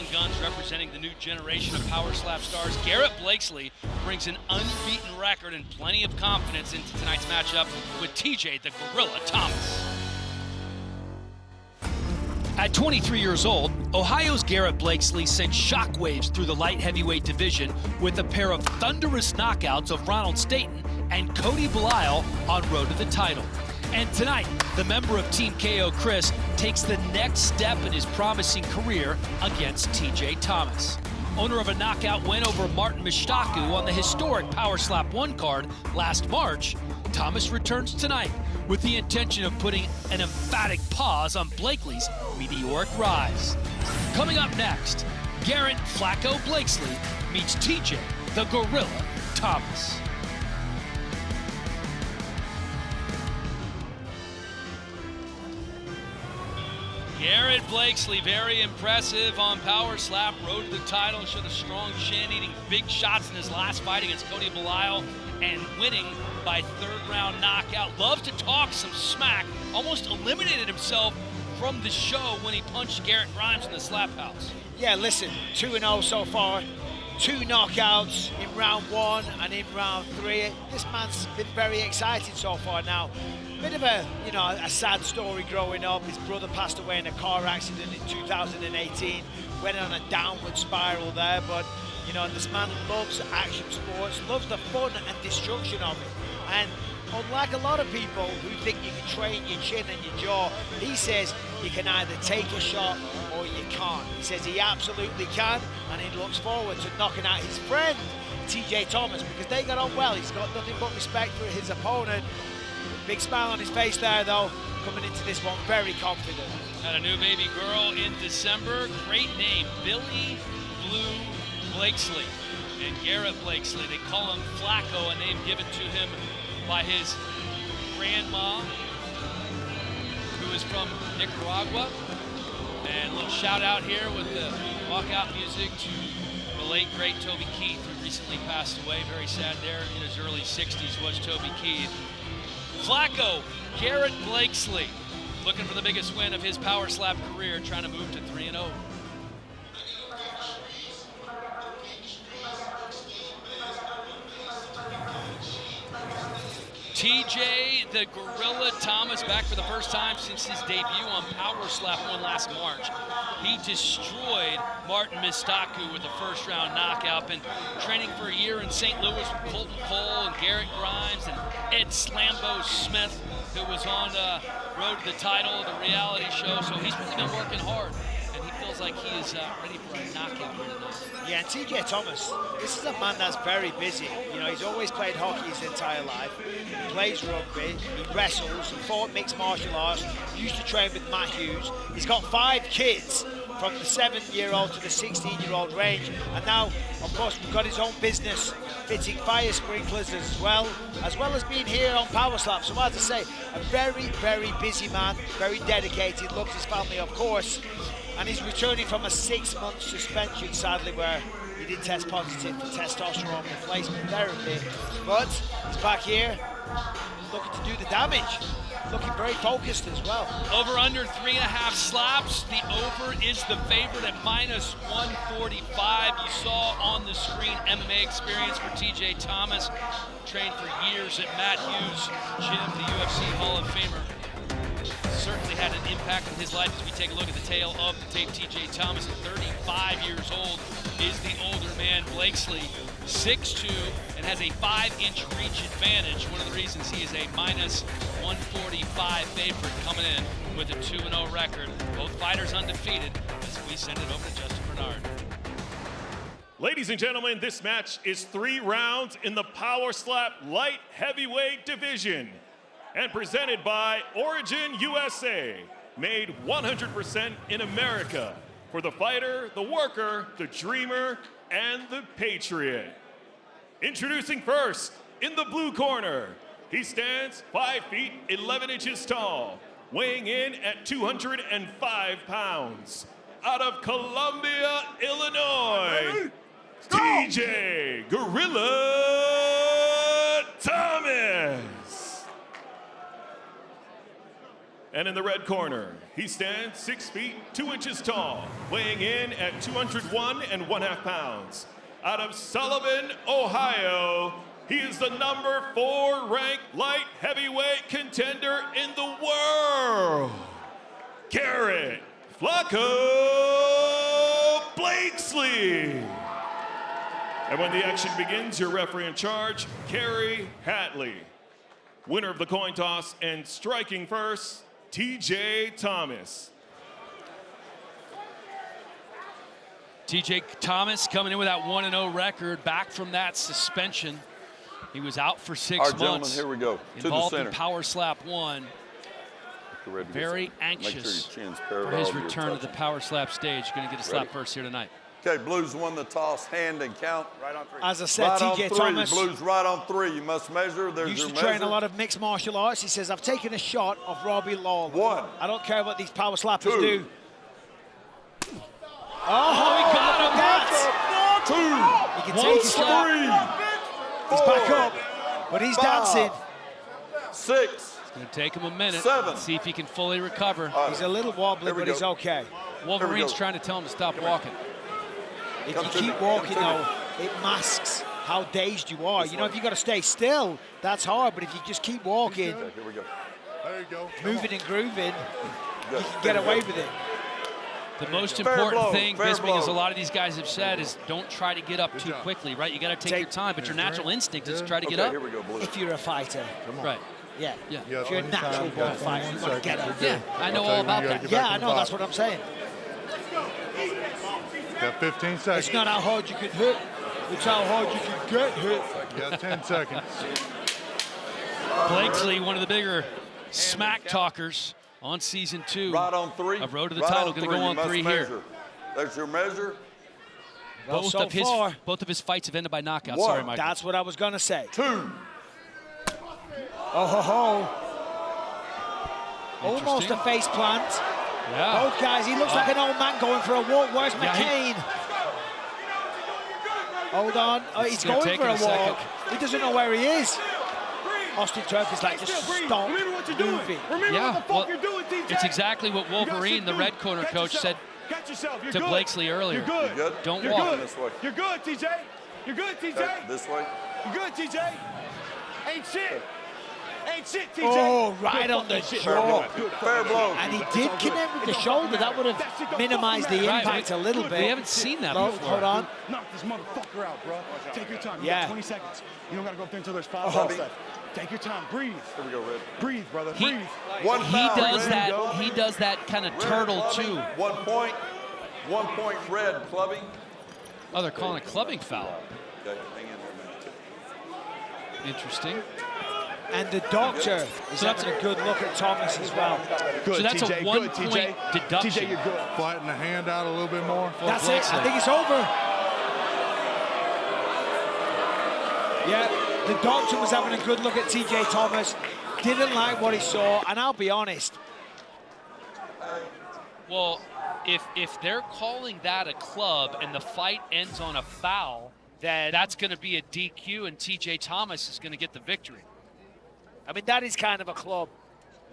young guns representing the new generation of power slap stars, Garrett Blakesslee brings an unbeaten record and plenty of confidence into tonight's matchup with TJ the Gorilla Thomas. At 23 years old, Ohio's Garrett Blakesslee sent shockwaves through the light heavyweight division with a pair of thunderous knockouts of Ronald Staten and Cody Belial on road to the title. And tonight, the member of Team KO, Chris, takes the next step in his promising career against TJ Thomas. Owner of a knockout win over Martin Mistaku on the historic Power Slap 1 card last March, Thomas returns tonight with the intention of putting an emphatic pause on Blakely's meteoric rise. Coming up next, Garrett Flacco Blakesslee meets TJ the Gorilla Thomas. Garrett Blakesslee, very impressive on Power Slap, road to the title, showed a strong chin, eating big shots in his last fight against Cody Belial and winning by third-round knockout. Loved to talk some smack, almost eliminated himself from the show when he punched Garrett Grimes in the Slap House. Yeah, listen, 2-0 so far, 2 knockouts in round 1 and in round 3. This man's been very exciting so far now. Bit of a, a sad story growing up. His brother passed away in a car accident in 2018. Went on a downward spiral there, but this man loves action sports, loves the fun and destruction of it. And unlike a lot of people who think you can train your chin and your jaw, he says you can either take a shot or you can't. He says he absolutely can, and he looks forward to knocking out his friend TJ Thomas because they got on well. He's got nothing but respect for his opponent. Big smile on his face there, though, coming into this one very confident. Had a new baby girl in December. Great name, Billy Blue Blakesslee. And Garrett Blakesslee, they call him Flacco, a name given to him by his grandma, who is from Nicaragua. And a little shout out here with the walkout music to the late, great Toby Keith, who recently passed away. Very sad there. In his early 60s was Toby Keith. Flacco, Garrett Blakesslee, looking for the biggest win of his Power Slap career, trying to move to 3-0. TJ the Gorilla Thomas back for the first time since his debut on Power Slap 1 last March. He destroyed Martin Mistaku with a first-round knockout. Been training for a year in St. Louis with Colton Cole and Garrett Grimes and Ed Slambo Smith, who was on Road to the Title, the reality show. So he's really been working hard, and he feels like he is ready for a knockout here tonight. Yeah, and TJ Thomas, this is a man that's very busy. He's always played hockey his entire life. He plays rugby, he wrestles, he fought mixed martial arts, used to train with Matt Hughes. He's got 5 kids from the 7-year-old to the 16-year-old range. And now, of course, we've got his own business fitting fire sprinklers as well as being here on Power Slap. So as I say, a very, very busy man, very dedicated, loves his family, of course. And he's returning from a 6-month suspension, sadly, where he did test positive for testosterone replacement therapy. But he's back here, looking to do the damage. Looking very focused as well. Over under 3.5 slaps. The over is the favorite at -145. You saw on the screen MMA experience for TJ Thomas. Trained for years at Matt Hughes' gym, the UFC Hall of Famer. Certainly had an impact on his life as we take a look at the tail of the tape. TJ Thomas, at 35 years old, is the older man. Blakesslee, 6'2", and has a 5-inch reach advantage. One of the reasons he is a -145 favorite coming in with a 2-0 record. Both fighters undefeated as we send it over to Justin Bernard. Ladies and gentlemen, this match is 3 rounds in the Power Slap light heavyweight division, and presented by Origin USA, made 100% in America for the fighter, the worker, the dreamer, and the patriot. Introducing first, in the blue corner, he stands 5 feet 11 inches tall, weighing in at 205 pounds. Out of Columbia, Illinois, TJ Gorilla Thomas. And in the red corner, He stands 6 feet 2 inches tall, weighing in at 201.5 pounds. Out of Sullivan, Ohio, he is the number 4 ranked light heavyweight contender in the world. Garrett Flacco Blakesslee. And when the action begins, your referee in charge, Kerry Hatley. Winner of the coin toss and striking first, TJ Thomas. TJ Thomas coming in with that 1-0 record, back from that suspension. He was out for 6 All right, months. gentlemen, here we go. To the Involved center. in Power Slap 1. Very anxious for his return to the Power Slap stage. Going to get a slap first here tonight. Okay, Blues won the toss, hand and count. Right on 3. As I said, Right on TJ 3. Thomas Blues right on 3. You must measure. There's used your to measure. train a lot of mixed martial arts. He says, I've taken a shot of Robbie Lawler. 1. I don't care what these power slappers 2. do. Oh, he got him. that. 2. He can take his shot. 3. He's 4. back up, but he's 5. dancing. 6. It's going to take him a minute. 7. See if he can fully recover. He's a little wobbly, Here we but go. he's okay. Wolverine's trying to tell him to stop walking. If Come you to keep me. walking, Come to though, it masks how dazed you are. You know, if you've got to stay still, that's hard. But if you just keep walking, Okay, here we go. There you go. moving and grooving, Good. you can get away with it. The most Fair important blow, thing, fair Bisping, as a blow. lot of these guys have said, is don't try to get up too job. quickly, right? You got to take your time, but your natural instinct is to try to get Okay, up. here we go, Blues. If you're a fighter, Right. yeah. Yeah. If you're a natural born fighter, you want to get up. Yeah, I know all about that. Yeah, I know. That's what I'm saying. Got 15 seconds. It's not how hard you can hit. It's how hard you can get hit. You got 10 seconds. Blakesslee, one of the bigger smack talkers on season 2 Right on 3. of Road to the Right Title. on Going to 3. go You on must 3 measure. here. There's your measure. Well, so far, Both of his fights have ended by knockout. 1. Sorry, Mike. that's what I was going to say. 2. Oh, ho, ho. Almost a face plant. Yeah. Both guys, he looks like an old man going for a walk. Where's Yeah, McCain? Hold on. Oh, he's gonna going take for him a a second. walk. He doesn't know where he is. Austin Turk is like, just stop moving. Yeah, well, it's exactly what Wolverine, the red corner coach, said to Blakesslee earlier. You're good. Good? Don't You're walk. good. This way. You're good, TJ. You're good, TJ. Okay, this way. You're good, TJ. Ain't shit. Ain't shit, TJ. Oh, right on the jaw. Fair blow. And he did connect with the shoulder. That would have minimized the Right, impact a little bit. We haven't seen that No, before. hold on. Knock this motherfucker out, bro. Take your time. You Yeah. got 20 seconds. You don't got to go up there until there's 5 Oh. seconds left. Take your time. Breathe. Here we go, Red. Breathe, brother. He- Breathe. 1 He foul, does Red. that. He does that kind of turtle Red too. clubbing. 1 point. 1 point, Red clubbing. Oh, they're calling a clubbing foul. Okay, hang in there a minute. Interesting. And the doctor is So that's having a good look at Thomas as well. Good, So that's a TJ. 1 Good, point TJ. deduction. TJ, you're good. Flatten the hand out a little bit more. That's it. Blakesslee. I think it's over. Yeah, the doctor was having a good look at TJ Thomas. Didn't like what he saw, and I'll be honest. Well, if they're calling that a club and the fight ends on a foul, then that's going to be a DQ, and TJ Thomas is going to get the victory. I mean, that is kind of a club.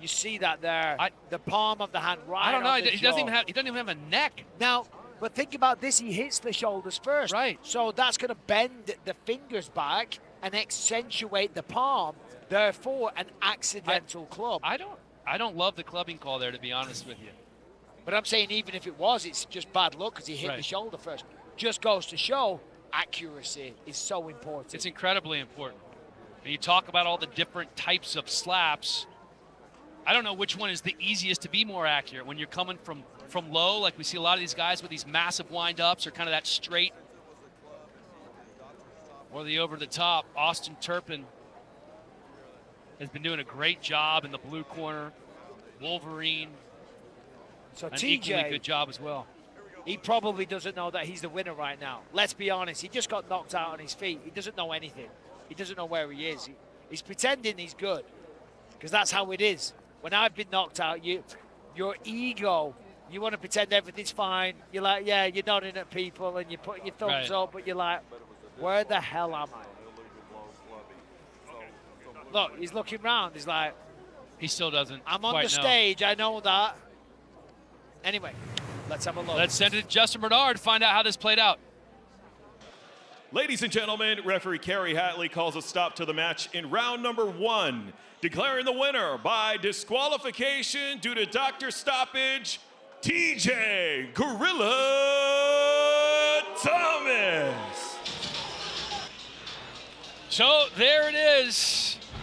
You see that there. The palm of the hand right I don't know. on the He doesn't jaw. even have a neck. Now, but think about this. He hits the shoulders first. Right. So that's going to bend the fingers back and accentuate the palm. Therefore, an accidental club. I don't love the clubbing call there, to be honest with you. But I'm saying even if it was, it's just bad luck because he hit the shoulder first. Just goes to show accuracy is so important. It's incredibly important. When you talk about all the different types of slaps, I don't know which one is the easiest to be more accurate. When you're coming from low, like we see a lot of these guys with these massive wind-ups, or kind of that straight, or the over-the-top. Austin Turpin has been doing a great job in the blue corner. Wolverine, So an equally TJ, good job as well. he probably doesn't know that he's the winner right now. Let's be honest. He just got knocked out on his feet. He doesn't know anything. He doesn't know where he is. He's pretending he's good because that's how it is. When I've been knocked out, your ego, you want to pretend everything's fine. You're like, yeah, you're nodding at people and you're putting your thumbs up, but you're like, where the hell am I? Look, he's looking round. He's like, He still doesn't I'm on quite the know. stage. I know that. Anyway, let's have a look. Let's send it to Justin Bernard to find out how this played out. Ladies and gentlemen, referee Kerry Hatley calls a stop to the match in round number 1, declaring the winner by disqualification due to doctor stoppage, TJ Gorilla Thomas. So there it is.